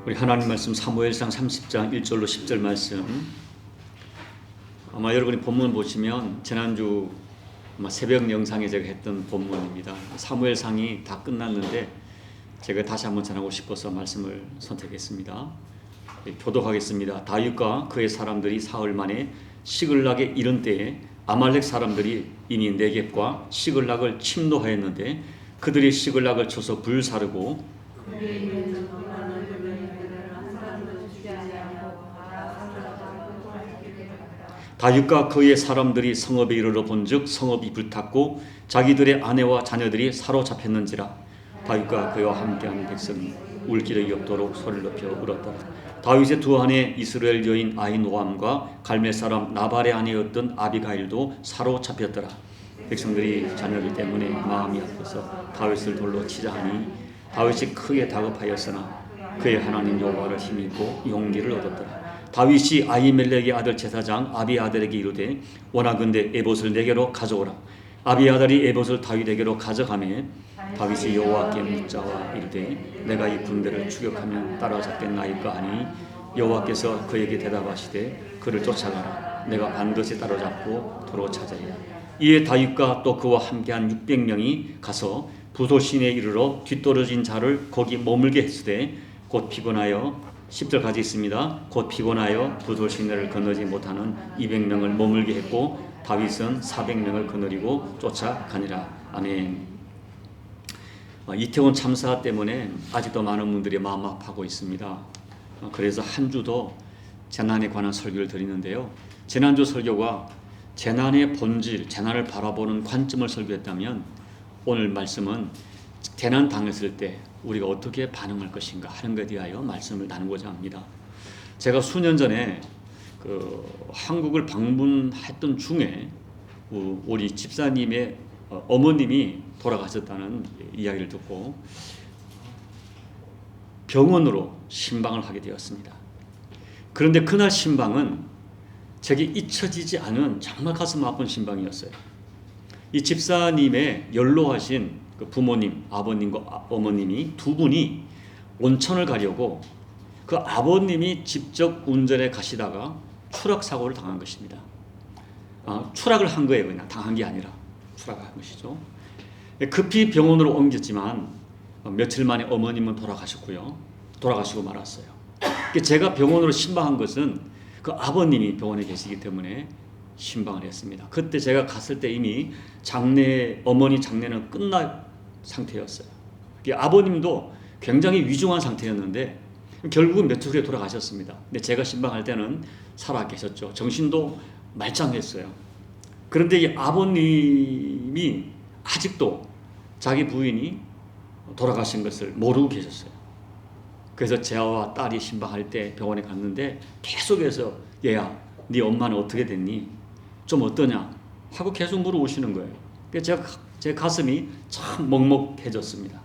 우리 하나님 말씀 사무엘상 30장 1절로 10절 말씀, 아마 여러분이 본문 보시면 지난주 아마 새벽 영상에 제가 했던 본문입니다. 사무엘상이 다 끝났는데 제가 다시 한번 전하고 싶어서 말씀을 선택했습니다. 교독하겠습니다. 다윗과 그의 사람들이 사흘 만에 시글락에 이른 때에 아말렉 사람들이 이미 네겝과 시글락을 침노하였는데 그들이 시글락을 쳐서 불사르고 다윗과 그의 사람들이 성읍에 이르러 본즉 성읍이 불탔고 자기들의 아내와 자녀들이 사로잡혔는지라. 다윗과 그와 함께한 백성이 울 기력이 없도록 소리를 높여 울었더라. 다윗의 두 아내 이스라엘 여인 아히노암과 갈멜 사람 나발의 아내였던 아비가일도 사로잡혔더라. 백성들이 자녀들 때문에 마음이 아파서 다윗을 돌로 치자 하니 다윗이 크게 다급하였으나 그의 하나님 여호와를 힘입고 용기를 얻었더라. 다윗이 아히멜렉의 아들 제사장 아비아달에게 이르되 원하건대 에봇을 내게로 가져오라. 아비아달이 에봇을 다윗에게로 가져가매 다윗이 여호와께 묻자와 이르되 내가 이 군대를 추격하면 따라잡겠나이까 하니 여호와께서 그에게 대답하시되 그를 쫓아가라. 내가 반드시 따라잡고 도로 찾으리라. 이에 다윗과 또 그와 함께한 600명이 가서 부솔시내에 이르러 뒤떨어진 자를 거기 머물게 했으되 곧 피곤하여 10절까지 있습니다. 곧 피곤하여 부솔시내를 건너지 못하는 200명을 머물게 했고 다윗은 400명을 거느리고 쫓아가니라. 아멘. 이태원 참사 때문에 아직도 많은 분들이 마음 아파하고 있습니다. 그래서 한 주도 재난에 관한 설교를 드리는데요. 지난주 설교가 재난의 본질, 재난을 바라보는 관점을 설교했다면 오늘 말씀은 재난 당했을 때 우리가 어떻게 반응할 것인가 하는 것에 대하여 말씀을 나누고자 합니다. 제가 수년 전에 한국을 방문했던 중에 우리 집사님의 어머님이 돌아가셨다는 이야기를 듣고 병원으로 신방을 하게 되었습니다. 그런데 그날 신방은 제게 잊혀지지 않은 정말 가슴 아픈 신방이었어요. 이 집사님의 연로하신 그 부모님, 아버님과 어머님이 두 분이 온천을 가려고 그 아버님이 직접 운전해 가시다가 추락 사고를 당한 것입니다. 추락을 한 거예요. 그냥 당한 게 아니라 추락을 한 것이죠. 급히 병원으로 옮겼지만 며칠 만에 어머님은 돌아가시고 말았어요. 제가 병원으로 신방한 것은 그 아버님이 병원에 계시기 때문에 신방을 했습니다. 그때 제가 갔을 때 이미 어머니 장례는 끝난 상태였어요. 아버님도 굉장히 위중한 상태였는데 결국은 며칠 후에 돌아가셨습니다. 근데 제가 신방할 때는 살아 계셨죠. 정신도 말짱했어요. 그런데 이 아버님이 아직도 자기 부인이 돌아가신 것을 모르고 계셨어요. 그래서 저와 딸이 신방할 때 병원에 갔는데 계속해서 얘야, 네 엄마는 어떻게 됐니? 좀 어떠냐? 하고 계속 물어오시는 거예요. 그래서 제 가슴이 참 먹먹해졌습니다.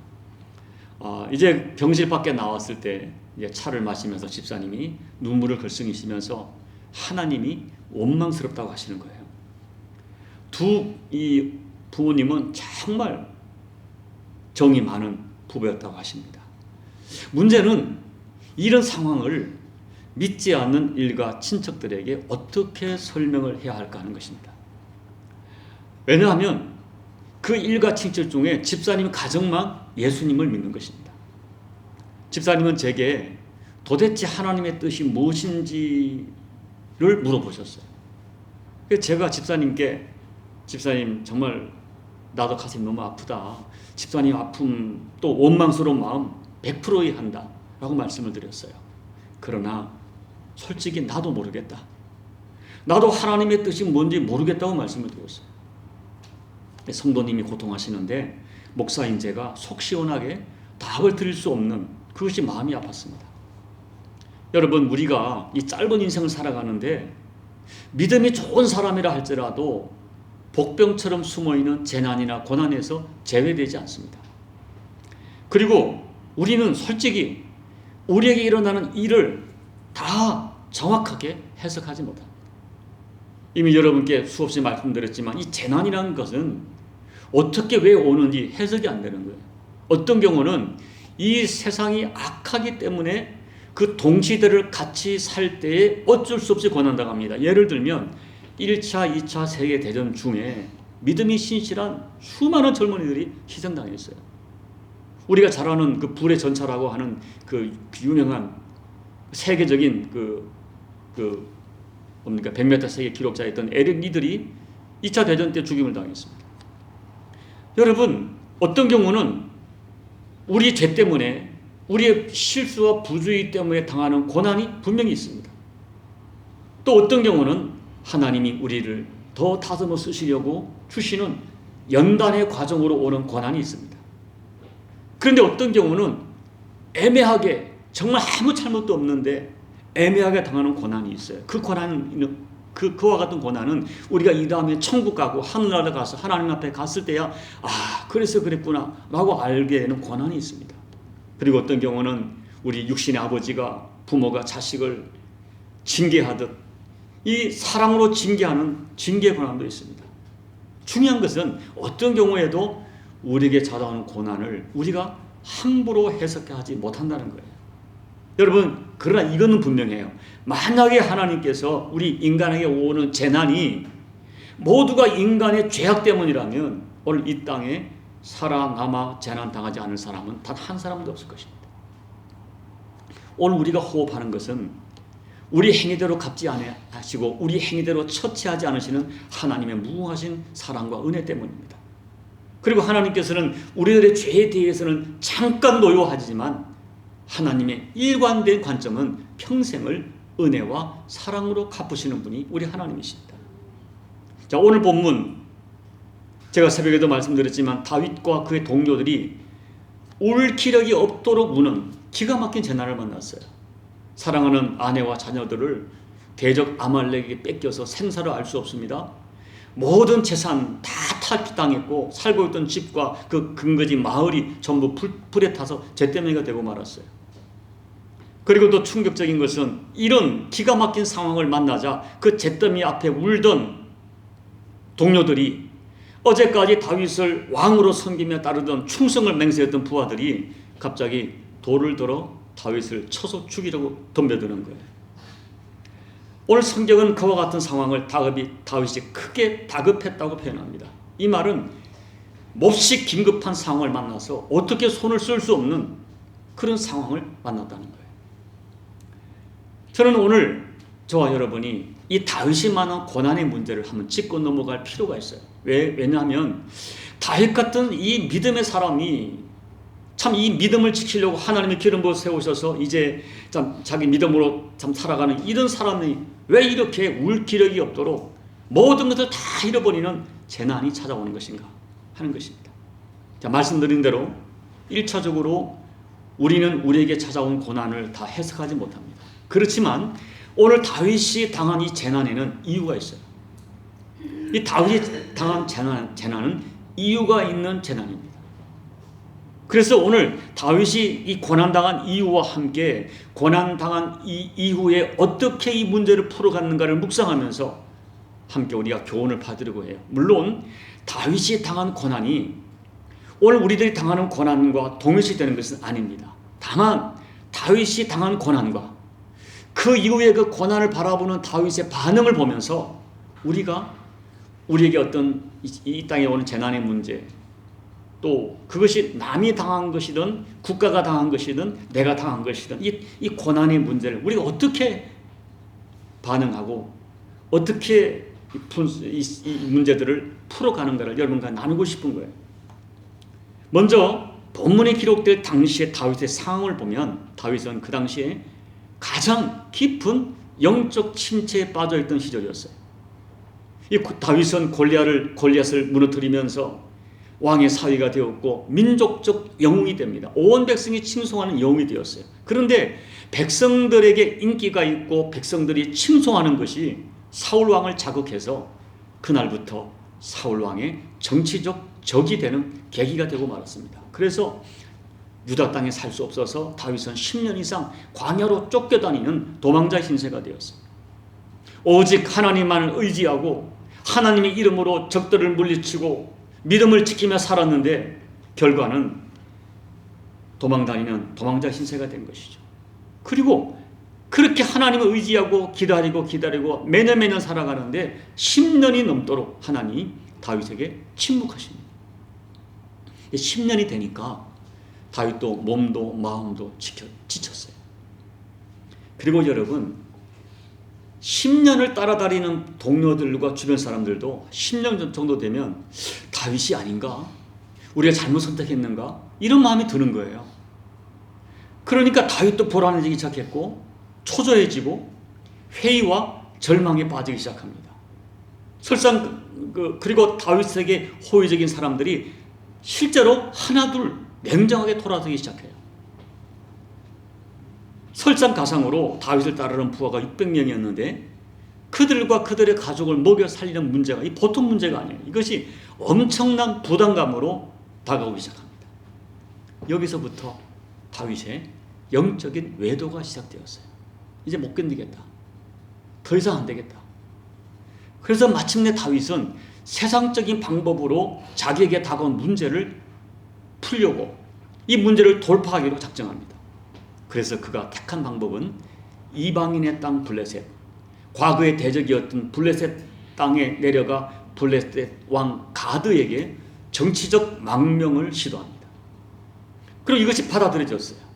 이제 병실 밖에 나왔을 때 이제 차를 마시면서 집사님이 눈물을 글썽이시면서 하나님이 원망스럽다고 하시는 거예요. 이 부모님은 정말 정이 많은 부부였다고 하십니다. 문제는 이런 상황을 믿지 않는 일가 친척들에게 어떻게 설명을 해야 할까 하는 것입니다. 왜냐하면 그 일가 친척 중에 집사님 가정만 예수님을 믿는 것입니다. 집사님은 제게 도대체 하나님의 뜻이 무엇인지를 물어보셨어요. 제가 집사님께 집사님 정말 나도 가슴이 너무 아프다. 집사님 아픔 또 원망스러운 마음 100% 이해한다 라고 말씀을 드렸어요. 그러나 솔직히 나도 모르겠다. 나도 하나님의 뜻이 뭔지 모르겠다고 말씀을 드렸어요. 성도님이 고통하시는데 목사인 제가 속 시원하게 답을 드릴 수 없는 그것이 마음이 아팠습니다. 여러분, 우리가 이 짧은 인생을 살아가는데 믿음이 좋은 사람이라 할지라도 복병처럼 숨어있는 재난이나 고난에서 제외되지 않습니다. 그리고 우리는 솔직히 우리에게 일어나는 일을 다 정확하게 해석하지 못합니다. 이미 여러분께 수없이 말씀드렸지만 이 재난이라는 것은 어떻게 왜 오는지 해석이 안 되는 거예요. 어떤 경우는 이 세상이 악하기 때문에 그 동시대를 같이 살 때에 어쩔 수 없이 고난당합니다. 예를 들면 1차, 2차 세계대전 중에 믿음이 신실한 수많은 젊은이들이 희생당했어요. 우리가 잘 아는 그 불의 전차라고 하는 그 유명한 세계적인 뭡니까 100m 세계 기록자였던 에릭 리들이 2차 대전 때 죽임을 당했습니다. 여러분, 어떤 경우는 우리 죄 때문에, 우리의 실수와 부주의 때문에 당하는 고난이 분명히 있습니다. 또 어떤 경우는 하나님이 우리를 더 다듬어 쓰시려고 주시는 연단의 과정으로 오는 고난이 있습니다. 그런데 어떤 경우는 애매하게, 정말 아무 잘못도 없는데 애매하게 당하는 고난이 있어요. 그 고난은, 그와 같은 고난은 우리가 이 다음에 천국 가고 하늘나라 가서 하나님 앞에 갔을 때야 그래서 그랬구나 라고 알게 되는 고난이 있습니다. 그리고 어떤 경우는 우리 육신의 아버지가, 부모가 자식을 징계하듯 이 사랑으로 징계하는 징계 고난도 있습니다. 중요한 것은 어떤 경우에도 우리에게 찾아오는 고난을 우리가 함부로 해석하지 못한다는 거예요. 여러분, 그러나 이거는 분명해요. 만약에 하나님께서 우리 인간에게 오는 재난이 모두가 인간의 죄악 때문이라면 오늘 이 땅에 살아남아 재난 당하지 않을 사람은 단 한 사람도 없을 것입니다. 오늘 우리가 호흡하는 것은 우리 행위대로 갚지 않으시고 우리 행위대로 처치하지 않으시는 하나님의 무궁하신 사랑과 은혜 때문입니다. 그리고 하나님께서는 우리들의 죄에 대해서는 잠깐 노여하지만 하나님의 일관된 관점은 평생을 은혜와 사랑으로 갚으시는 분이 우리 하나님이십니다. 자, 오늘 본문 제가 새벽에도 말씀드렸지만 다윗과 그의 동료들이 울 기력이 없도록 우는 기가 막힌 재난을 만났어요. 사랑하는 아내와 자녀들을 대적 아말렉에게 뺏겨서 생사를 알 수 없습니다. 모든 재산 다 탈취당했고 살고 있던 집과 그 근거지 마을이 전부 불에 타서 잿더미가 되고 말았어요. 그리고 또 충격적인 것은 이런 기가 막힌 상황을 만나자 그 잿더미 앞에 울던 동료들이, 어제까지 다윗을 왕으로 섬기며 따르던 충성을 맹세했던 부하들이 갑자기 돌을 들어 다윗을 쳐서 죽이려고 덤벼드는 거예요. 오늘 성경은 그와 같은 상황을 다윗이 크게 다급했다고 표현합니다. 이 말은 몹시 긴급한 상황을 만나서 어떻게 손을 쓸 수 없는 그런 상황을 만났다는 거예요. 저는 오늘 저와 여러분이 이 다윗이 만난 고난의 문제를 한번 짚고 넘어갈 필요가 있어요. 왜냐하면 다윗 같은 이 믿음의 사람이 참 이 믿음을 지키려고 하나님의 기름 부어 세우셔서 이제 참 자기 믿음으로 참 살아가는 이런 사람이 왜 이렇게 울 기력이 없도록 모든 것을 다 잃어버리는 재난이 찾아오는 것인가 하는 것입니다. 자, 말씀드린 대로 1차적으로 우리는 우리에게 찾아온 고난을 다 해석하지 못합니다. 그렇지만 오늘 다윗이 당한 이 재난에는 이유가 있어요. 이 다윗이 당한 재난은 이유가 있는 재난입니다. 그래서 오늘 다윗이 이 고난당한 이유와 함께 고난당한 이후에 어떻게 이 문제를 풀어갔는가를 묵상하면서 함께 우리가 교훈을 받으려고 해요. 물론 다윗이 당한 고난이 오늘 우리들이 당하는 고난과 동일시되는 것은 아닙니다. 다만 다윗이 당한 고난과 그 이후에 그 고난을 바라보는 다윗의 반응을 보면서 우리가 우리에게 어떤 이 땅에 오는 재난의 문제, 또 그것이 남이 당한 것이든 국가가 당한 것이든 내가 당한 것이든 이 고난의 문제를 우리가 어떻게 반응하고 어떻게 이 문제들을 풀어가는가를 여러분과 나누고 싶은 거예요. 먼저 본문에 기록될 당시의 다윗의 상황을 보면 다윗은 그 당시에 가장 깊은 영적 침체에 빠져있던 시절이었어요. 이 다윗은 골리앗을 무너뜨리면서 왕의 사위가 되었고 민족적 영웅이 됩니다. 온 백성이 칭송하는 영웅이 되었어요. 그런데 백성들에게 인기가 있고 백성들이 칭송하는 것이 사울 왕을 자극해서 그날부터 사울 왕의 정치적 적이 되는 계기가 되고 말았습니다. 그래서 유다 땅에 살 수 없어서 다윗은 10년 이상 광야로 쫓겨다니는 도망자 신세가 되었어요. 오직 하나님만을 의지하고 하나님의 이름으로 적들을 물리치고 믿음을 지키며 살았는데 결과는 도망다니는 도망자 신세가 된 것이죠. 그리고 그렇게 하나님을 의지하고 기다리고 매년 살아가는데 10년이 넘도록 하나님이 다윗에게 침묵하십니다. 10년이 되니까 다윗도 몸도 마음도 지쳤어요. 그리고 여러분, 10년을 따라다니는 동료들과 주변 사람들도 10년 정도 되면 다윗이 아닌가? 우리가 잘못 선택했는가? 이런 마음이 드는 거예요. 그러니까 다윗도 불안해지기 시작했고 초조해지고 회의와 절망에 빠지기 시작합니다. 설상 그리고 다윗에게 호의적인 사람들이 실제로 하나둘 냉정하게 돌아서기 시작해요. 설상가상으로 다윗을 따르는 부하가 600명이었는데 그들과 그들의 가족을 먹여 살리는 문제가 이 보통 문제가 아니에요. 이것이 엄청난 부담감으로 다가오기 시작합니다. 여기서부터 다윗의 영적인 외도가 시작되었어요. 이제 못 견디겠다. 더 이상 안 되겠다. 그래서 마침내 다윗은 세상적인 방법으로 자기에게 다가온 문제를 풀려고 이 문제를 돌파하기로 작정합니다. 그래서 그가 택한 방법은 이방인의 땅 블레셋, 과거의 대적이었던 블레셋 땅에 내려가 블레셋 왕 가드에게 정치적 망명을 시도합니다. 그리고 이것이 받아들여졌어요.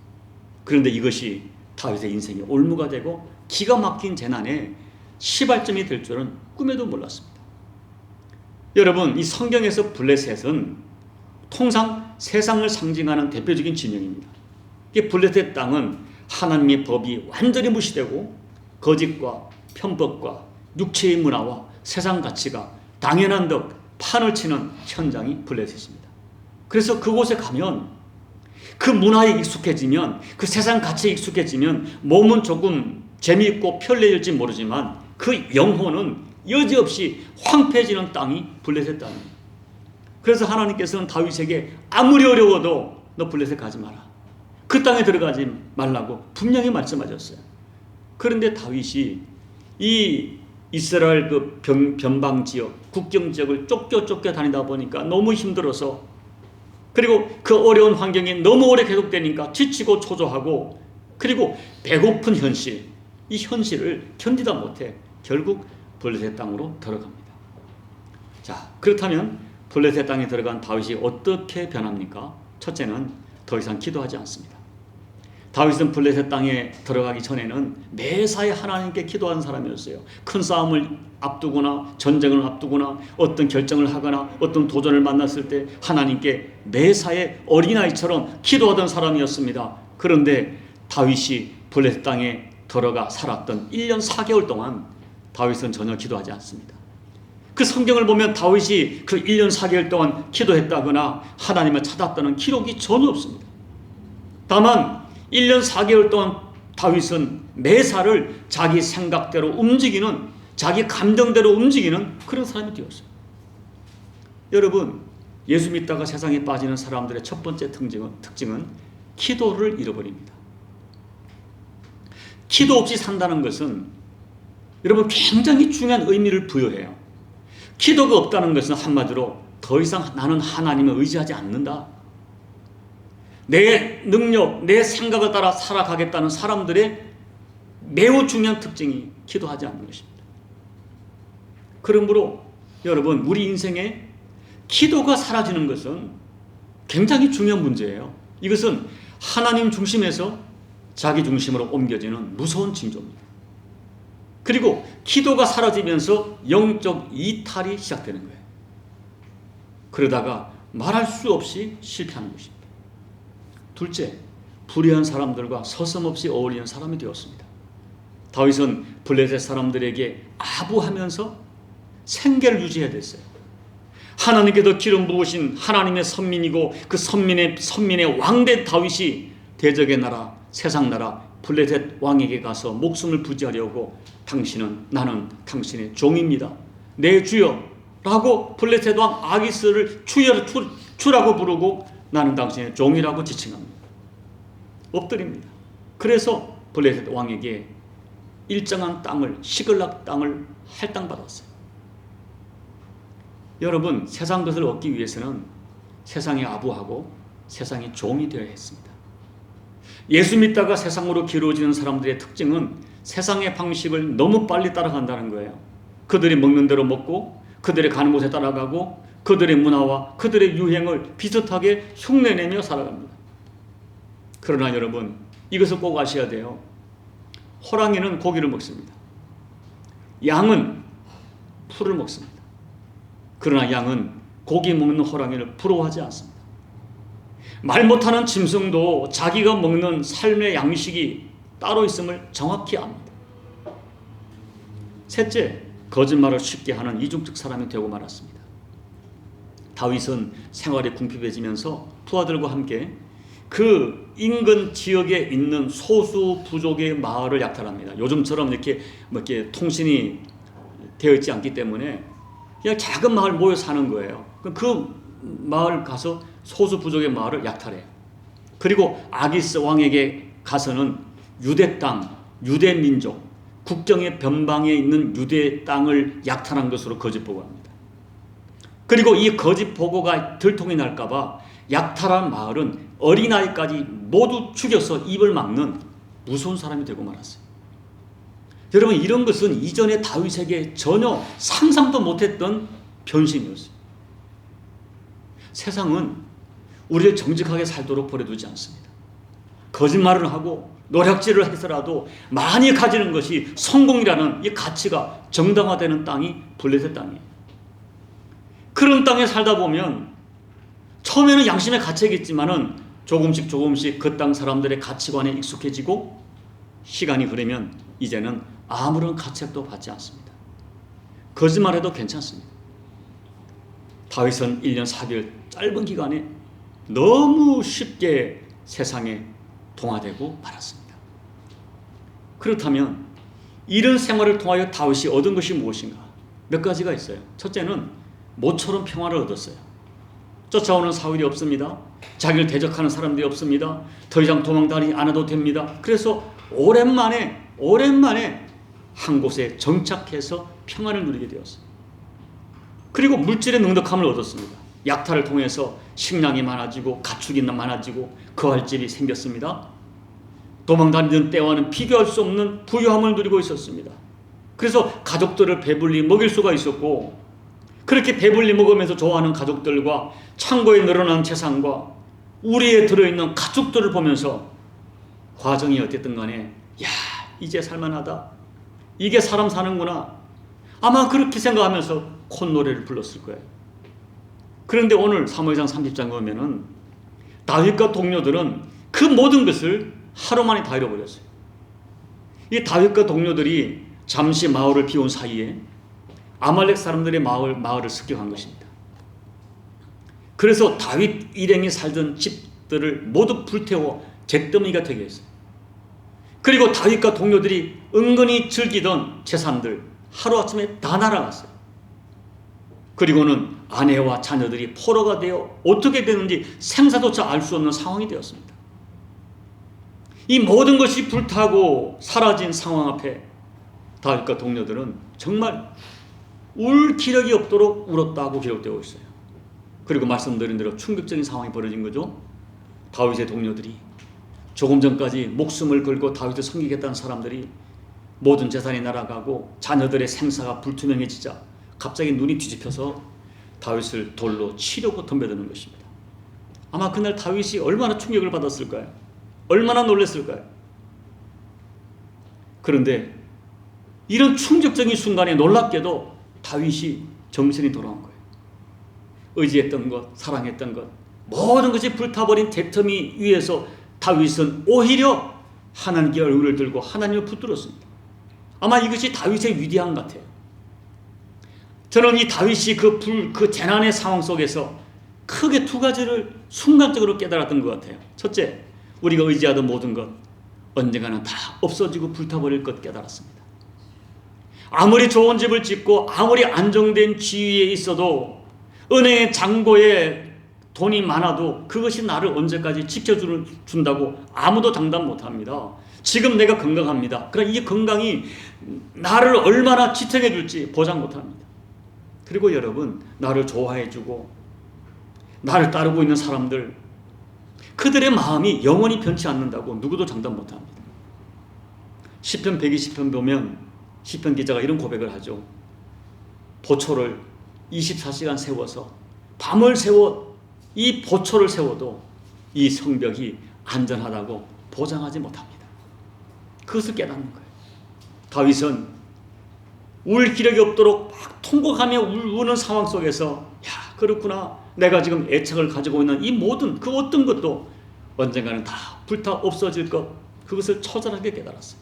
그런데 이것이 다윗의 인생의 올무가 되고 기가 막힌 재난의 시발점이 될 줄은 꿈에도 몰랐습니다. 여러분, 이 성경에서 블레셋은 통상 세상을 상징하는 대표적인 지명입니다. 이 블레셋 땅은 하나님의 법이 완전히 무시되고 거짓과 편법과 육체의 문화와 세상 가치가 당연한 듯 판을 치는 현장이 블레셋입니다. 그래서 그곳에 가면 그 문화에 익숙해지면 그 세상 가치에 익숙해지면 몸은 조금 재미있고 편리할지 모르지만 그 영혼은 여지없이 황폐해지는 땅이 블레셋 땅입니다. 그래서 하나님께서는 다윗에게 아무리 어려워도 너 블레셋 가지 마라. 그 땅에 들어가지 말라고 분명히 말씀하셨어요. 그런데 다윗이 이 이스라엘 그 변방 지역, 국경 지역을 쫓겨 다니다 보니까 너무 힘들어서 그리고 그 어려운 환경이 너무 오래 계속되니까 지치고 초조하고 그리고 배고픈 현실, 이 현실을 견디다 못해 결국 블레셋 땅으로 들어갑니다. 자, 그렇다면 블레셋 땅에 들어간 다윗이 어떻게 변합니까? 첫째는 더 이상 기도하지 않습니다. 다윗은 블레셋 땅에 들어가기 전에는 매사에 하나님께 기도하는 사람이었어요. 큰 싸움을 앞두거나 전쟁을 앞두거나 어떤 결정을 하거나 어떤 도전을 만났을 때 하나님께 매사에 어린아이처럼 기도하던 사람이었습니다. 그런데 다윗이 블레셋 땅에 들어가 살았던 1년 4개월 동안 다윗은 전혀 기도하지 않습니다. 그 성경을 보면 다윗이 그 1년 4개월 동안 기도했다거나 하나님을 찾았다는 기록이 전혀 없습니다. 다만 1년 4개월 동안 다윗은 매사를 자기 생각대로 움직이는, 자기 감정대로 움직이는 그런 사람이 되었어요. 여러분, 예수 믿다가 세상에 빠지는 사람들의 첫 번째 특징은 기도를 잃어버립니다. 기도 없이 산다는 것은 여러분 굉장히 중요한 의미를 부여해요. 기도가 없다는 것은 한마디로 더 이상 나는 하나님을 의지하지 않는다. 내 능력, 내 생각을 따라 살아가겠다는 사람들의 매우 중요한 특징이 기도하지 않는 것입니다. 그러므로 여러분, 우리 인생에 기도가 사라지는 것은 굉장히 중요한 문제예요. 이것은 하나님 중심에서 자기 중심으로 옮겨지는 무서운 징조입니다. 그리고 기도가 사라지면서 영적 이탈이 시작되는 거예요. 그러다가 말할 수 없이 실패하는 것입니다. 둘째, 불의한 사람들과 서슴없이 어울리는 사람이 되었습니다. 다윗은 블레셋 사람들에게 아부하면서 생계를 유지해야 됐어요. 하나님께서 기름 부으신 하나님의 선민이고 그 선민의 왕된 다윗이 대적의 나라, 세상 나라 블레셋 왕에게 가서 목숨을 부지하려고 나는 당신의 종입니다. 내 주여 라고 블레셋 왕 아기스를 주라고 부르고 나는 당신의 종이라고 지칭합니다. 엎드립니다. 그래서 블레셋 왕에게 일정한 땅을, 시글락 땅을 할당받았어요. 여러분, 세상 것을 얻기 위해서는 세상에 아부하고 세상의 종이 되어야 했습니다. 예수 믿다가 세상으로 기울어지는 사람들의 특징은 세상의 방식을 너무 빨리 따라간다는 거예요. 그들이 먹는 대로 먹고 그들이 가는 곳에 따라가고 그들의 문화와 그들의 유행을 비슷하게 흉내내며 살아갑니다. 그러나 여러분, 이것을 꼭 아셔야 돼요. 호랑이는 고기를 먹습니다. 양은 풀을 먹습니다. 그러나 양은 고기 먹는 호랑이를 부러워하지 않습니다. 말 못하는 짐승도 자기가 먹는 삶의 양식이 따로 있음을 정확히 압니다. 셋째, 거짓말을 쉽게 하는 이중적 사람이 되고 말았습니다. 다윗은 생활이 궁핍해지면서 부하들과 함께 그 인근 지역에 있는 소수 부족의 마을을 약탈합니다. 요즘처럼 이렇게 통신이 되어 있지 않기 때문에 그냥 작은 마을 모여 사는 거예요. 그 마을 가서 소수 부족의 마을을 약탈해요. 그리고 아기스 왕에게 가서는 유대 땅, 유대 민족, 국경의 변방에 있는 유대 땅을 약탈한 것으로 거짓 보고합니다. 그리고 이 거짓 보고가 들통이 날까봐 약탈한 마을은 어린아이까지 모두 죽여서 입을 막는 무서운 사람이 되고 말았어요. 여러분, 이런 것은 이전에 다윗에게 전혀 상상도 못했던 변신이었어요. 세상은 우리를 정직하게 살도록 버려두지 않습니다. 거짓말을 하고 노략질을 해서라도 많이 가지는 것이 성공이라는 이 가치가 정당화되는 땅이 블레셋 땅이에요. 그런 땅에 살다 보면 처음에는 양심의 가책이겠지만은 조금씩 그 땅 사람들의 가치관에 익숙해지고 시간이 흐르면 이제는 아무런 가책도 받지 않습니다. 거짓말해도 괜찮습니다. 다윗은 1년 4개월 짧은 기간에 너무 쉽게 세상에 동화되고 말았습니다. 그렇다면 이런 생활을 통하여 다윗이 얻은 것이 무엇인가? 몇 가지가 있어요. 첫째는 모처럼 평화를 얻었어요. 쫓아오는 사울이 없습니다. 자기를 대적하는 사람들이 없습니다. 더 이상 도망다니지 않아도 됩니다. 그래서 오랜만에 한 곳에 정착해서 평안을 누리게 되었어요. 그리고 물질의 넉넉함을 얻었습니다. 약탈을 통해서 식량이 많아지고 가축이 많아지고 거할 집이 생겼습니다. 도망다니던 때와는 비교할 수 없는 부유함을 누리고 있었습니다. 그래서 가족들을 배불리 먹일 수가 있었고, 그렇게 배불리 먹으면서 좋아하는 가족들과 창고에 늘어난 재산과 우리에 들어있는 가축들을 보면서 과정이 어쨌든 간에 야, 이제 살만하다, 이게 사람 사는구나, 아마 그렇게 생각하면서 콧노래를 불렀을 거예요. 그런데 오늘 사무엘상 30장 보면은 다윗과 동료들은 그 모든 것을 하루 만에 다 잃어버렸어요. 이 다윗과 동료들이 잠시 마을을 비운 사이에 아말렉 사람들의 마을을 습격한 것입니다. 그래서 다윗 일행이 살던 집들을 모두 불태워 잿더미가 되게 했어요. 그리고 다윗과 동료들이 은근히 즐기던 재산들 하루아침에 다 날아갔어요. 그리고는 아내와 자녀들이 포로가 되어 어떻게 되는지 생사조차 알 수 없는 상황이 되었습니다. 이 모든 것이 불타고 사라진 상황 앞에 다윗과 동료들은 정말 울 기력이 없도록 울었다고 기록되어 있어요. 그리고 말씀드린 대로 충격적인 상황이 벌어진 거죠. 다윗의 동료들이, 조금 전까지 목숨을 걸고 다윗을 섬기겠다는 사람들이 모든 재산이 날아가고 자녀들의 생사가 불투명해지자 갑자기 눈이 뒤집혀서 다윗을 돌로 치려고 덤벼드는 것입니다. 아마 그날 다윗이 얼마나 충격을 받았을까요? 얼마나 놀랐을까요? 그런데 이런 충격적인 순간에 놀랍게도 다윗이 정신이 돌아온 거예요. 의지했던 것, 사랑했던 것, 모든 것이 불타버린 잿더미 위에서 다윗은 오히려 하나님께 얼굴을 들고 하나님을 붙들었습니다. 아마 이것이 다윗의 위대함 같아요. 저는 이 다윗이 그 재난의 상황 속에서 크게 두 가지를 순간적으로 깨달았던 것 같아요. 첫째, 우리가 의지하던 모든 것 언젠가는 다 없어지고 불타버릴 것 깨달았습니다. 아무리 좋은 집을 짓고 아무리 안정된 지위에 있어도 은행의 잔고에 돈이 많아도 그것이 나를 언제까지 지켜준다고 아무도 장담 못합니다. 지금 내가 건강합니다. 그러나 이 건강이 나를 얼마나 지탱해 줄지 보장 못합니다. 그리고 여러분, 나를 좋아해주고 나를 따르고 있는 사람들, 그들의 마음이 영원히 변치 않는다고 누구도 장담 못합니다. 시편 120편 보면 시편 기자가 이런 고백을 하죠. 보초를 24시간 세워서 밤을 세워 이 보초를 세워도 이 성벽이 안전하다고 보장하지 못합니다. 그것을 깨닫는 거예요. 다윗은 울 기력이 없도록 막 통곡하며 우는 상황 속에서 야, 그렇구나. 내가 지금 애착을 가지고 있는 이 모든 그 어떤 것도 언젠가는 다 불타 없어질 것, 그것을 처절하게 깨달았어요.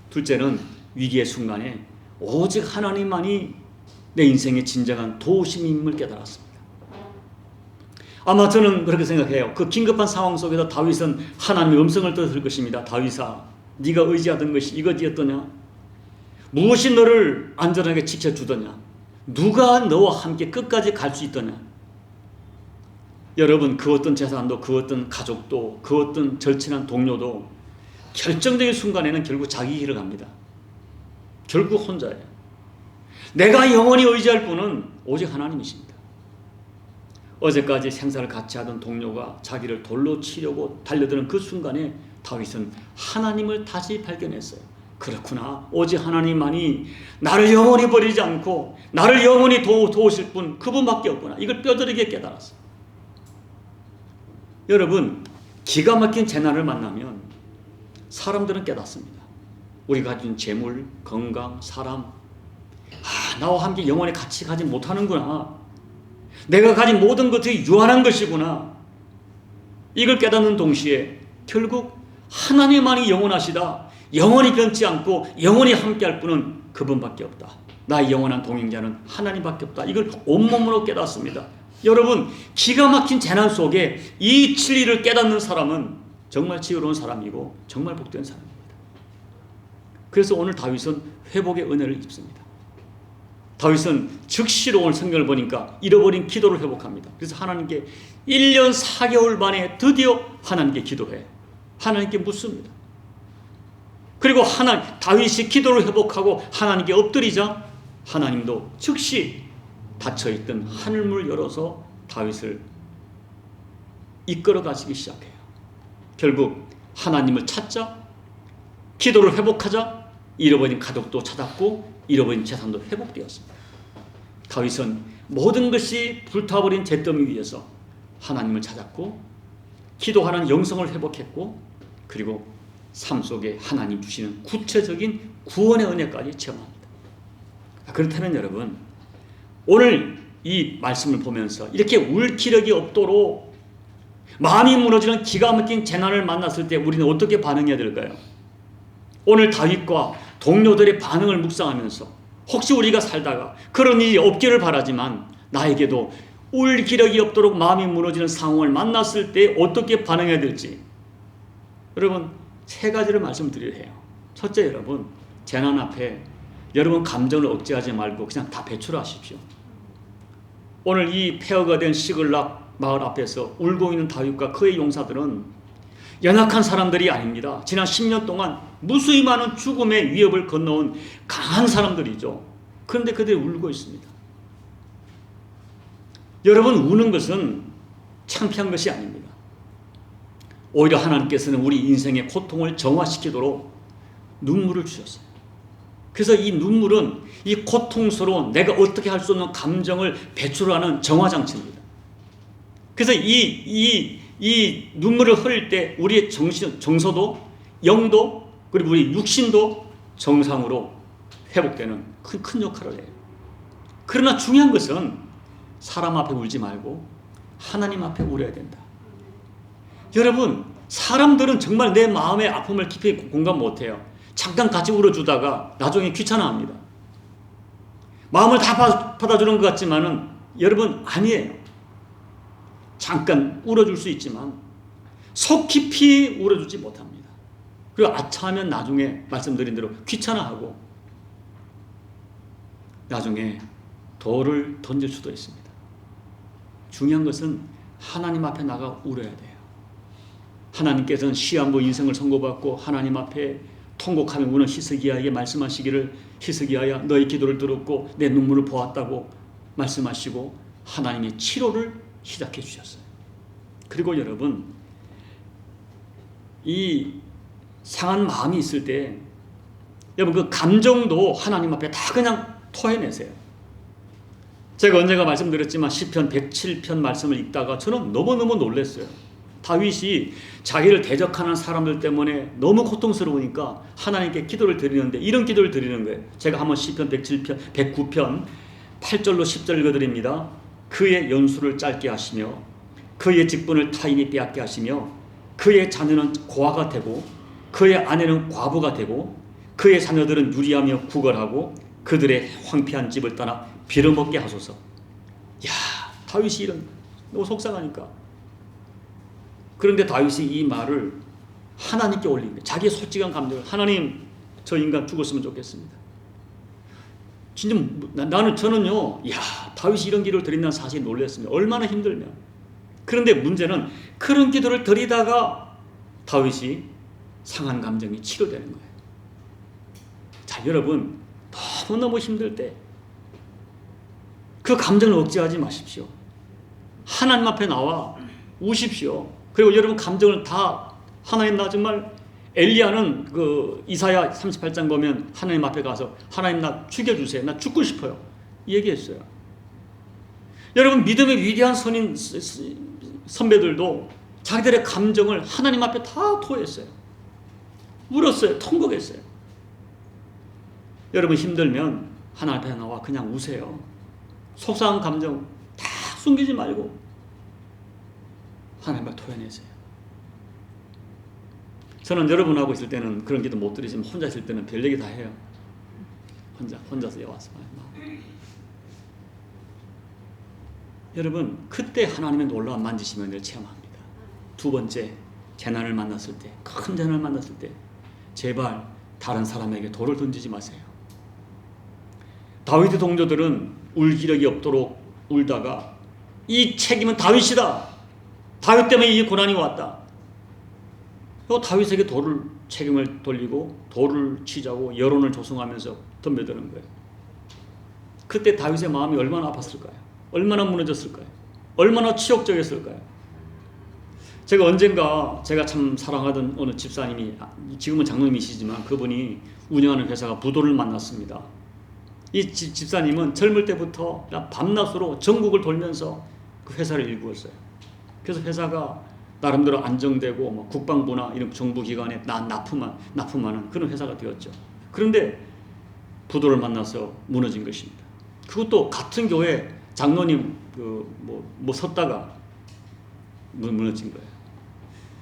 둘째는 위기의 순간에 오직 하나님만이 내 인생의 진정한 도우심임을 깨달았습니다. 아마 저는 그렇게 생각해요. 그 긴급한 상황 속에서 다윗은 하나님의 음성을 들을 것입니다. 다윗아, 네가 의지하던 것이 이것이었더냐? 무엇이 너를 안전하게 지켜주더냐? 누가 너와 함께 끝까지 갈 수 있더냐? 여러분, 그 어떤 재산도, 그 어떤 가족도, 그 어떤 절친한 동료도 결정적인 순간에는 결국 자기 길을 갑니다. 결국 혼자예요. 내가 영원히 의지할 분은 오직 하나님이십니다. 어제까지 생사를 같이 하던 동료가 자기를 돌로 치려고 달려드는 그 순간에 다윗은 하나님을 다시 발견했어요. 그렇구나. 오직 하나님만이 나를 영원히 버리지 않고 나를 영원히 도우실 분, 그분밖에 없구나. 이걸 뼈저리게 깨달았어요. 여러분, 기가 막힌 재난을 만나면 사람들은 깨닫습니다. 우리가 가진 재물, 건강, 사람, 나와 함께 영원히 같이 가지 못하는구나. 내가 가진 모든 것들이 유한한 것이구나. 이걸 깨닫는 동시에 결국 하나님만이 영원하시다. 영원히 변치 않고 영원히 함께할 분은 그분밖에 없다. 나의 영원한 동행자는 하나님밖에 없다. 이걸 온몸으로 깨닫습니다. 여러분, 기가 막힌 재난 속에 이 진리를 깨닫는 사람은 정말 지혜로운 사람이고 정말 복된 사람입니다. 그래서 오늘 다윗은 회복의 은혜를 입습니다. 다윗은 즉시로 오늘 성경을 보니까 잃어버린 기도를 회복합니다. 그래서 하나님께 1년 4개월 만에 드디어 하나님께 기도해 하나님께 묻습니다. 그리고 다윗이 기도를 회복하고 하나님께 엎드리자 하나님도 즉시 닫혀있던 하늘문을 열어서 다윗을 이끌어 가시기 시작해요. 결국 하나님을 찾자, 기도를 회복하자, 잃어버린 가족도 찾았고 잃어버린 재산도 회복되었습니다. 다윗은 모든 것이 불타버린 잿더미 위에서 하나님을 찾았고 기도하는 영성을 회복했고 그리고 삶 속에 하나님 주시는 구체적인 구원의 은혜까지 체험합니다. 그렇다면 여러분, 오늘 이 말씀을 보면서 이렇게 울 기력이 없도록 마음이 무너지는 기가 막힌 재난을 만났을 때 우리는 어떻게 반응해야 될까요? 오늘 다윗과 동료들의 반응을 묵상하면서 혹시 우리가 살다가 그런 일이 없기를 바라지만 나에게도 울 기력이 없도록 마음이 무너지는 상황을 만났을 때 어떻게 반응해야 될지 여러분 3가지를 말씀드려야 해요. 첫째, 여러분 재난 앞에 여러분 감정을 억제하지 말고 그냥 다 배출하십시오. 오늘 이 폐허가 된 시글락 마을 앞에서 울고 있는 다윗과 그의 용사들은 연약한 사람들이 아닙니다. 지난 10년 동안 무수히 많은 죽음의 위협을 건너온 강한 사람들이죠. 그런데 그들이 울고 있습니다. 여러분, 우는 것은 창피한 것이 아닙니다. 오히려 하나님께서는 우리 인생의 고통을 정화시키도록 눈물을 주셨어요. 그래서 이 눈물은 이 고통스러운 내가 어떻게 할 수 없는 감정을 배출하는 정화장치입니다. 그래서 이 눈물을 흘릴 때 우리의 정서도 영도 그리고 우리 육신도 정상으로 회복되는 큰 역할을 해요. 그러나 중요한 것은 사람 앞에 울지 말고 하나님 앞에 울어야 된다. 여러분, 사람들은 정말 내 마음의 아픔을 깊이 공감 못해요. 잠깐 같이 울어주다가 나중에 귀찮아합니다. 마음을 다 받아주는 것 같지만은 여러분 아니에요. 잠깐 울어줄 수 있지만 속 깊이 울어주지 못합니다. 그리고 아차하면 나중에 말씀드린 대로 귀찮아하고 나중에 돌을 던질 수도 있습니다. 중요한 것은 하나님 앞에 나가 울어야 돼요. 하나님께서는 시한부 인생을 선고받고 하나님 앞에 통곡하며 우는 히스기야에게 말씀하시기를 히스기야야 너의 기도를 들었고 내 눈물을 보았다고 말씀하시고 하나님의 치료를 시작해 주셨어요. 그리고 여러분, 이 상한 마음이 있을 때 여러분 그 감정도 하나님 앞에 다 그냥 토해내세요. 제가 언젠가 말씀드렸지만 시편 107편 말씀을 읽다가 저는 너무너무 놀랐어요. 다윗이 자기를 대적하는 사람들 때문에 너무 고통스러우니까 하나님께 기도를 드리는데 이런 기도를 드리는 거예요. 제가 한번 시편 107편, 109편 8절로 10절 읽어드립니다. 그의 연수를 짧게 하시며 그의 직분을 타인이 빼앗게 하시며 그의 자녀는 고아가 되고 그의 아내는 과부가 되고 그의 자녀들은 유리하며 구걸하고 그들의 황폐한 집을 떠나 빌어먹게 하소서. 야, 다윗이 이런 너무 속상하니까. 그런데 다윗이 이 말을 하나님께 올린 거예요. 자기의 솔직한 감정을. 하나님, 저 인간 죽었으면 좋겠습니다. 진짜 저는요, 야, 다윗이 이런 기도를 드린다는 사실에 놀랐습니다. 얼마나 힘들면. 그런데 문제는 그런 기도를 드리다가 다윗이 상한 감정이 치료되는 거예요. 자, 여러분, 너무너무 힘들 때 그 감정을 억제하지 마십시오. 하나님 앞에 나와 우십시오. 그리고 여러분 감정을 다 하나님, 나 정말 엘리야는 그 이사야 38장 보면 하나님 앞에 가서 하나님 나 죽여주세요. 나 죽고 싶어요. 얘기했어요. 여러분 믿음의 위대한 선배들도 자기들의 감정을 하나님 앞에 다 토했어요. 울었어요. 통곡했어요. 여러분 힘들면 하나님 앞에 나와 그냥 우세요. 속상한 감정 다 숨기지 말고 하나님 앞에 토해내세요. 저는 여러분하고 있을 때는 그런 기도 못 드리지만 혼자 있을 때는 별 얘기 다 해요. 혼자서 와서. 여러분 그때 하나님의 놀라운 만지심을 체험합니다. 두 번째, 재난을 만났을 때, 큰 재난을 만났을 때 제발 다른 사람에게 돌을 던지지 마세요. 다윗의 동료들은 울 기력이 없도록 울다가 이 책임은 다윗이다. 다윗 때문에 이 고난이 왔다. 다윗에게 책임을 돌리고 돌을 치자고 여론을 조성하면서 덤벼드는 거예요. 그때 다윗의 마음이 얼마나 아팠을까요? 얼마나 무너졌을까요? 얼마나 치욕적이었을까요? 제가 언젠가 제가 참 사랑하던 어느 집사님이, 지금은 장로님이시지만 그분이 운영하는 회사가 부도를 만났습니다. 이 집사님은 젊을 때부터 밤낮으로 전국을 돌면서 그 회사를 일구었어요. 그래서 회사가 나름대로 안정되고 뭐 국방부나 이런 정부기관에 납품하는 그런 회사가 되었죠. 그런데 부도를 만나서 무너진 것입니다. 그것도 같은 교회 장로님 섰다가 무너진 거예요.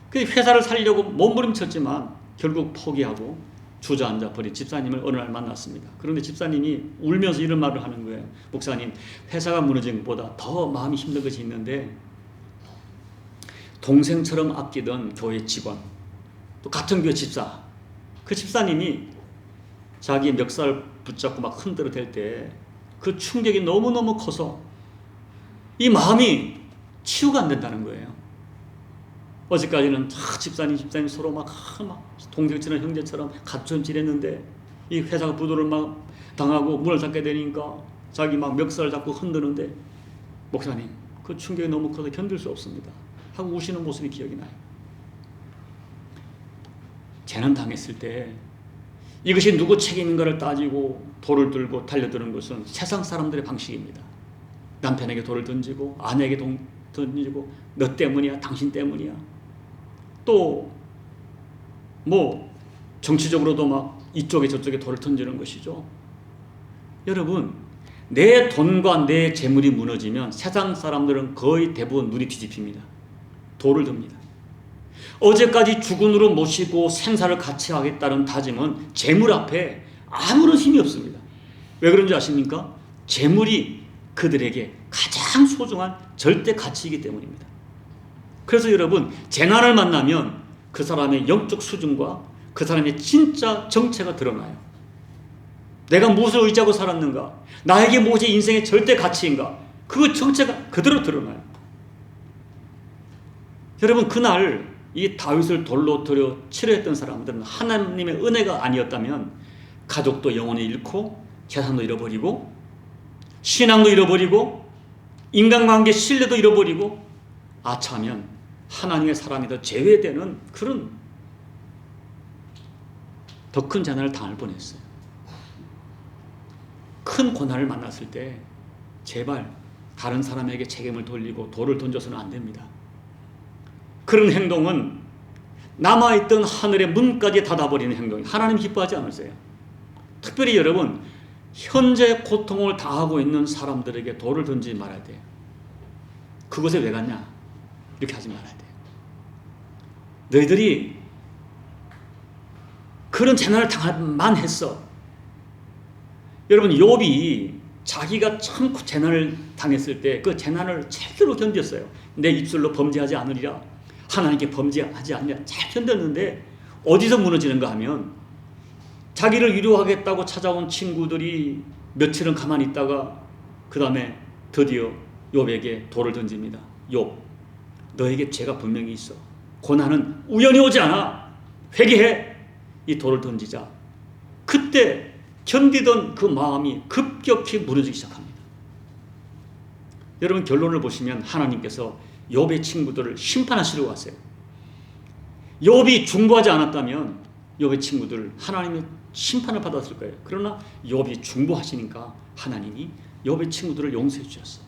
그 회사를 살려고 몸부림쳤지만 결국 포기하고 주저앉아 버린 집사님을 어느 날 만났습니다. 그런데 집사님이 울면서 이런 말을 하는 거예요. 목사님, 회사가 무너진 것보다 더 마음이 힘든 것이 있는데 동생처럼 아끼던 교회 직원, 또 같은 교회 집사, 그 집사님이 자기 멱살 붙잡고 막 흔들어 댈 때 그 충격이 너무너무 커서 이 마음이 치유가 안 된다는 거예요. 어제까지는 집사님 서로 막 동생처럼 형제처럼 가처럼 지냈는데 이 회사가 부도를 막 당하고 문을 닫게 되니까 자기 막 멱살을 잡고 흔드는데 목사님, 그 충격이 너무 커서 견딜 수 없습니다 하고 우시는 모습이 기억이 나요. 재난 당했을 때 이것이 누구 책임인가를 따지고 돌을 들고 달려드는 것은 세상 사람들의 방식입니다. 남편에게 돌을 던지고 아내에게 던지고 너 때문이야, 당신 때문이야. 또 정치적으로도 막 이쪽에 저쪽에 돌을 던지는 것이죠. 여러분, 내 돈과 내 재물이 무너지면 세상 사람들은 거의 대부분 눈이 뒤집힙니다. 돌을 듭니다. 어제까지 주군으로 모시고 생사를 같이 하겠다는 다짐은 재물 앞에 아무런 힘이 없습니다. 왜 그런지 아십니까? 재물이 그들에게 가장 소중한 절대 가치이기 때문입니다. 그래서 여러분, 재난을 만나면 그 사람의 영적 수준과 그 사람의 진짜 정체가 드러나요. 내가 무엇을 의지하고 살았는가? 나에게 무엇이 인생의 절대 가치인가? 그 정체가 그대로 드러나요. 여러분, 그날 이 다윗을 돌로 들여 치료했던 사람들은 하나님의 은혜가 아니었다면 가족도 영원히 잃고 재산도 잃어버리고 신앙도 잃어버리고 인간관계 신뢰도 잃어버리고 아차하면 하나님의 사람이 더 제외되는 그런 더 큰 재난을 당할 뻔했어요. 큰 고난을 만났을 때 제발 다른 사람에게 책임을 돌리고 돌을 던져서는 안 됩니다. 그런 행동은 남아있던 하늘의 문까지 닫아버리는 행동이 하나님 기뻐하지 않으세요. 특별히 여러분, 현재 고통을 당하고 있는 사람들에게 돌을 던지지 말아야 돼요. 그곳에 왜 갔냐? 이렇게 하지 말아야 돼요. 너희들이 그런 재난을 당할 만했어. 여러분, 욥이 자기가 참 재난을 당했을 때 그 재난을 제대로 견뎠어요. 내 입술로 범죄하지 않으리라, 하나님께 범죄하지 않으리라 잘 견뎠는데 어디서 무너지는가 하면 자기를 위로하겠다고 찾아온 친구들이 며칠은 가만히 있다가 그 다음에 드디어 욥에게 돌을 던집니다. 욥, 너에게 죄가 분명히 있어. 고난은 우연히 오지 않아. 회개해. 이 돌을 던지자. 그때 견디던 그 마음이 급격히 무너지기 시작합니다. 여러분, 결론을 보시면 하나님께서 욥의 친구들을 심판하시려고 하세요. 욥이 중보하지 않았다면 욥의 친구들 하나님의 심판을 받았을 거예요. 그러나 욥이 중보하시니까 하나님이 욥의 친구들을 용서해 주셨어요.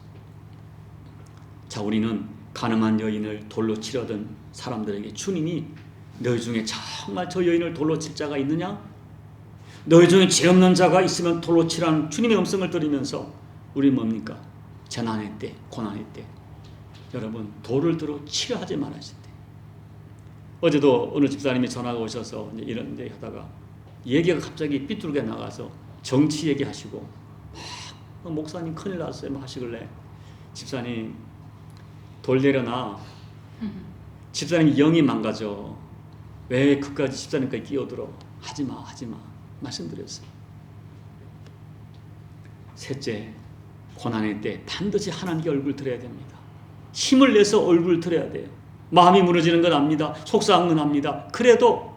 자, 우리는 가늠한 여인을 돌로 치려던 사람들에게 주님이 너희 중에 정말 저 여인을 돌로 칠 자가 있느냐? 너희 중에 죄 없는 자가 있으면 돌로 치라는 주님의 음성을 들으면서 우리 뭡니까? 재난의 때, 고난의 때 여러분 돌을 들어 치려 하지 말아야지. 어제도 어느 집사님이 전화가 오셔서 이런 얘기 하다가 얘기가 갑자기 삐뚤게 나가서 정치 얘기하시고 목사님 큰일 났어요 뭐 하시길래 집사님 돌 내려놔. 집사님 영이 망가져. 왜 그까지 집사님까지 끼어들어. 하지마 말씀드렸어요. 셋째, 고난의 때 반드시 하나님께 얼굴 들어야 됩니다. 힘을 내서 얼굴 들어야 돼요. 마음이 무너지는 건 압니다. 속상한 건 압니다. 그래도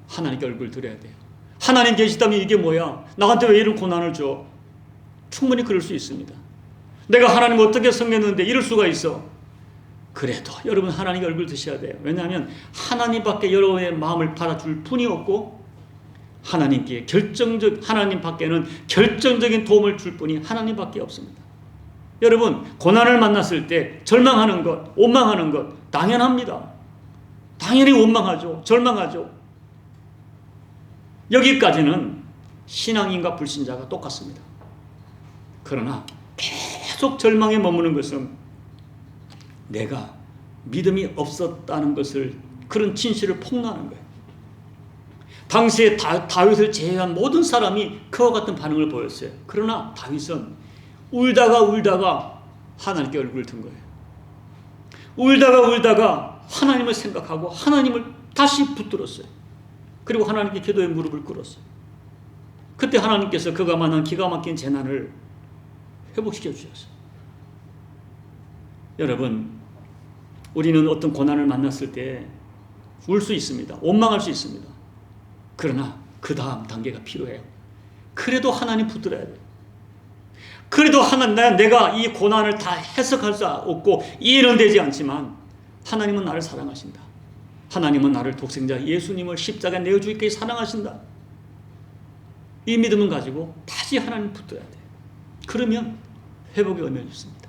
하나님께 얼굴 들어야 돼요. 하나님 계시다면 이게 뭐야? 나한테 왜 이런 고난을 줘? 충분히 그럴 수 있습니다. 내가 하나님 어떻게 섬겼는데 이럴 수가 있어. 그래도 여러분 하나님께 얼굴 드셔야 돼요. 왜냐하면 하나님밖에 여러분의 마음을 받아줄 분이 없고 하나님 밖에는 결정적인 도움을 줄 분이 하나님밖에 없습니다. 여러분, 고난을 만났을 때 절망하는 것, 원망하는 것 당연합니다. 당연히 원망하죠. 절망하죠. 여기까지는 신앙인과 불신자가 똑같습니다. 그러나 계속 절망에 머무는 것은 내가 믿음이 없었다는 것을, 그런 진실을 폭로하는 거예요. 당시에 다윗을 제외한 모든 사람이 그와 같은 반응을 보였어요. 그러나 다윗은 울다가 하나님께 얼굴을 든 거예요. 울다가 하나님을 생각하고 하나님을 다시 붙들었어요. 그리고 하나님께 기도의 무릎을 꿇었어요. 그때 하나님께서 그가 만난 기가 막힌 재난을 회복시켜 주셨어요. 여러분, 우리는 어떤 고난을 만났을 때 울 수 있습니다. 원망할 수 있습니다. 그러나 그 다음 단계가 필요해요. 그래도 하나님 붙들어야 돼요. 그래도 내가 이 고난을 다 해석할 수 없고 이해는 되지 않지만 하나님은 나를 사랑하신다. 하나님은 나를 독생자 예수님을 십자가에 내어주기까지 사랑하신다. 이 믿음을 가지고 다시 하나님 붙들어야 돼요. 그러면 회복의 의미가 있습니다.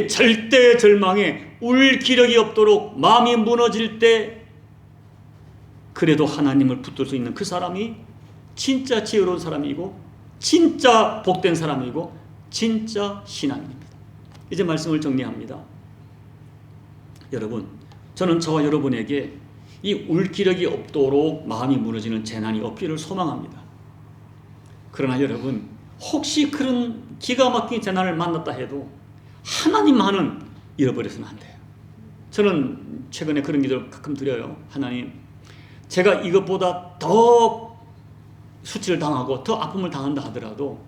절대 절망에 울 기력이 없도록 마음이 무너질 때 그래도 하나님을 붙들 수 있는 그 사람이 진짜 지혜로운 사람이고 진짜 복된 사람이고 진짜 신앙입니다. 이제 말씀을 정리합니다. 여러분, 저는 저와 여러분에게 이 울 기력이 없도록 마음이 무너지는 재난이 없기를 소망합니다. 그러나 여러분, 혹시 그런 기가 막힌 재난을 만났다 해도 하나님만은 잃어버려서는 안 돼요. 저는 최근에 그런 기도를 가끔 드려요. 하나님, 제가 이것보다 더 수치를 당하고 더 아픔을 당한다 하더라도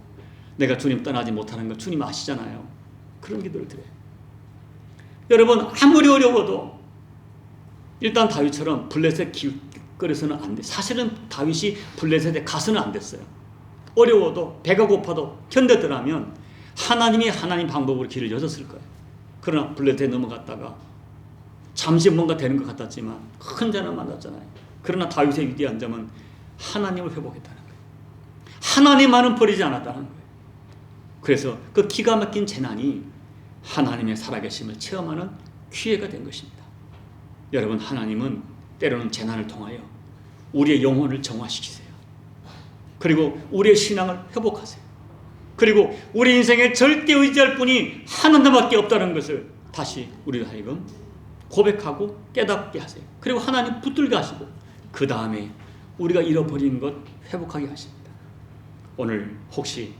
내가 주님 떠나지 못하는 거 주님 아시잖아요. 그런 기도를 드려요. 여러분, 아무리 어려워도 일단 다윗처럼 블레셋 길거리에서는 안 돼. 사실은 다윗이 블레셋에 가서는 안 됐어요. 어려워도 배가 고파도 견뎠더라면 하나님이 하나님 방법으로 길을 여셨을 거예요. 그러나 블레셋에 넘어갔다가 잠시 뭔가 되는 것 같았지만 큰 재난 만났잖아요. 그러나 다윗의 위대한 점은 하나님을 회복했다는 거예요. 하나님만은 버리지 않았다는 거예요. 그래서 그 기가 막힌 재난이 하나님의 살아계심을 체험하는 기회가 된 것입니다. 여러분, 하나님은 때로는 재난을 통하여 우리의 영혼을 정화시키세요. 그리고 우리의 신앙을 회복하세요. 그리고 우리 인생에 절대 의지할 분이 하나님밖에 없다는 것을 다시 우리를 하여금 고백하고 깨닫게 하세요. 그리고 하나님 붙들게 하시고 그 다음에 우리가 잃어버린 것 회복하게 하십니다. 오늘 혹시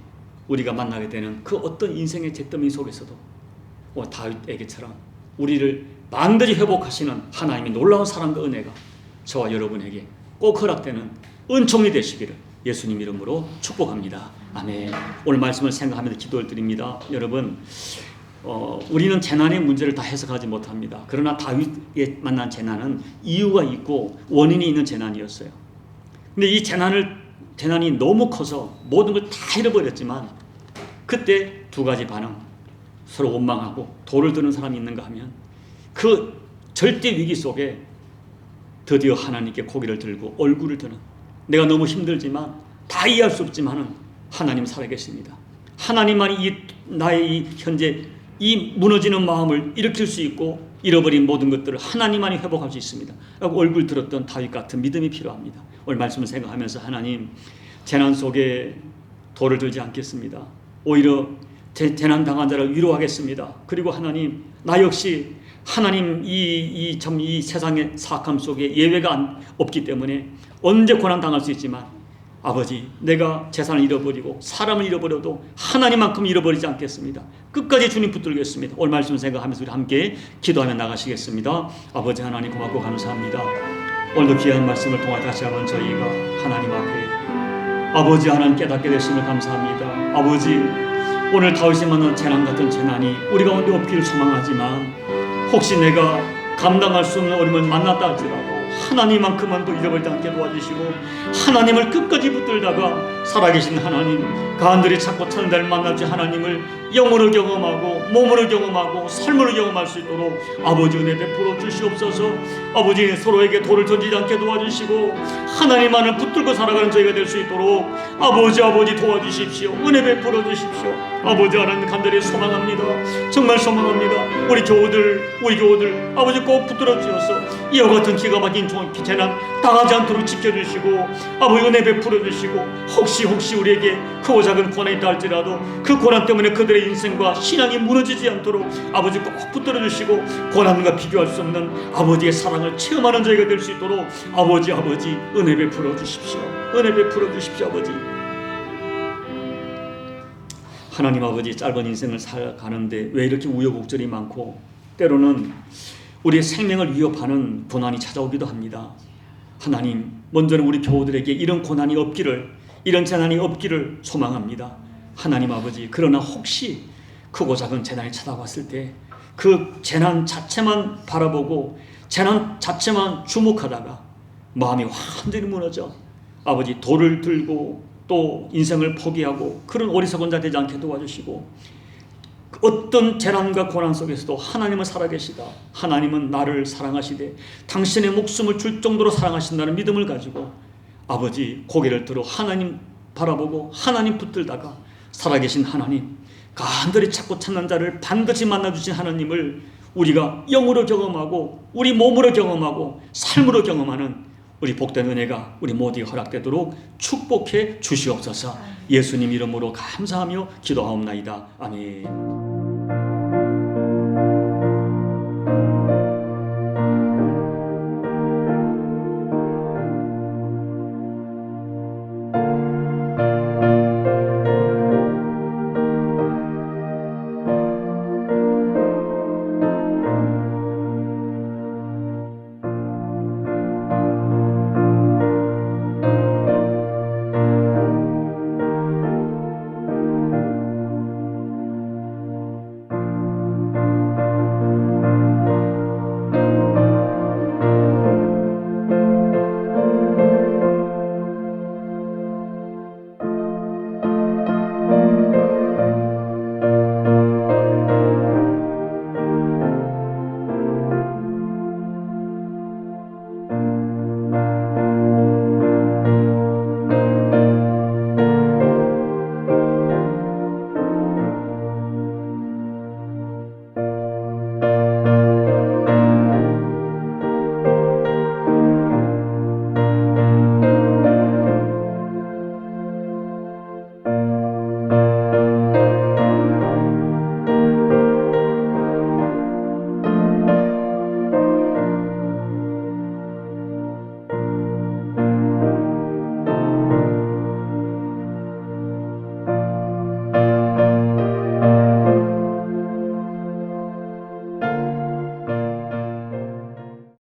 우리가 만나게 되는 그 어떤 인생의 잿더미 속에서도 다윗에게처럼 우리를 반드시 회복하시는 하나님의 놀라운 사랑과 은혜가 저와 여러분에게 꼭 허락되는 은총이 되시기를 예수님 이름으로 축복합니다. 아멘. 오늘 말씀을 생각하면서 기도를 드립니다. 여러분, 우리는 재난의 문제를 다 해석하지 못합니다. 그러나 다윗이 만난 재난은 이유가 있고 원인이 있는 재난이었어요. 근데 이 재난이 너무 커서 모든 걸 다 잃어버렸지만 그때 두 가지 반응, 서로 원망하고 돌을 드는 사람이 있는가 하면 그 절대 위기 속에 드디어 하나님께 고개를 들고 얼굴을 드는, 내가 너무 힘들지만 다 이해할 수 없지만은 하나님 살아계십니다. 하나님만이 나의 현재 이 무너지는 마음을 일으킬 수 있고 잃어버린 모든 것들을 하나님만이 회복할 수 있습니다. 라고 얼굴 들었던 다윗 같은 믿음이 필요합니다. 오늘 말씀을 생각하면서 하나님, 재난 속에 돌을 들지 않겠습니다. 오히려 재난 당한 자를 위로하겠습니다. 그리고 하나님, 나 역시 하나님 이 세상의 사악함 속에 예외가 없기 때문에 언제 고난 당할 수 있지만 아버지, 내가 재산을 잃어버리고 사람을 잃어버려도 하나님만큼 잃어버리지 않겠습니다. 끝까지 주님 붙들겠습니다. 오늘 말씀 생각하면서 우리 함께 기도하며 나가시겠습니다. 아버지 하나님, 고맙고 감사합니다. 오늘도 귀한 말씀을 통해 다시 한번 저희가 하나님 앞에 아버지 하나님 깨닫게 되심을 감사합니다. 아버지, 오늘 다윗이 만난 재난 같은 재난이 우리 가운데 없기를 소망하지만 혹시 내가 감당할 수 없는 어려움을 만났다 할지라도 하나님만큼은 또 잃어버리지 않게 도와주시고 하나님을 끝까지 붙들다가 살아계신 하나님, 간절히 찾고 찾는 자를 만날 때 하나님을 영으로 경험하고 몸으로 경험하고 삶으로 경험할 수 있도록 아버지 은혜 베풀어 주시옵소서. 아버지, 서로에게 돌을 던지지 않게 도와주시고 하나님만을 붙들고 살아가는 저희가 될 수 있도록 아버지 도와주십시오. 은혜 베풀어 주십시오. 아버지 하나님, 간절히 소망합니다. 정말 소망합니다. 우리 교우들 아버지 꼭 붙들어 주셔서 이와 같은 기가 막힌 재난 당하지 않도록 지켜주시고 아버지 은혜 베풀어 주시고 혹시 우리에게 크고 작은 고난이 있다 할지라도 그 고난 때문에 그들의 인생과 신앙이 무너지지 않도록 아버지 꼭 붙들어 주시고 고난과 비교할 수 없는 아버지의 사랑을 체험하는 저희가 될 수 있도록 아버지 은혜 베풀어 주십시오. 은혜 베풀어 주십시오. 아버지 하나님, 아버지 짧은 인생을 살아가는데 왜 이렇게 우여곡절이 많고 때로는 우리의 생명을 위협하는 고난이 찾아오기도 합니다. 하나님, 먼저는 우리 교우들에게 이런 고난이 없기를, 이런 재난이 없기를 소망합니다. 하나님 아버지, 그러나 혹시 크고 작은 재난이 찾아왔을 때 그 재난 자체만 바라보고 재난 자체만 주목하다가 마음이 완전히 무너져 아버지 돌을 들고 또 인생을 포기하고 그런 어리석은 자 되지 않게 도와주시고 어떤 재난과 고난 속에서도 하나님은 살아계시다. 하나님은 나를 사랑하시되 당신의 목숨을 줄 정도로 사랑하신다는 믿음을 가지고 아버지 고개를 들어 하나님 바라보고 하나님 붙들다가 살아계신 하나님, 간절히 찾고 찾는 자를 반드시 만나주신 하나님을 우리가 영으로 경험하고 우리 몸으로 경험하고 삶으로 경험하는 우리 복된 은혜가 우리 모두에 허락되도록 축복해 주시옵소서. 예수님 이름으로 감사하며 기도하옵나이다. 아멘.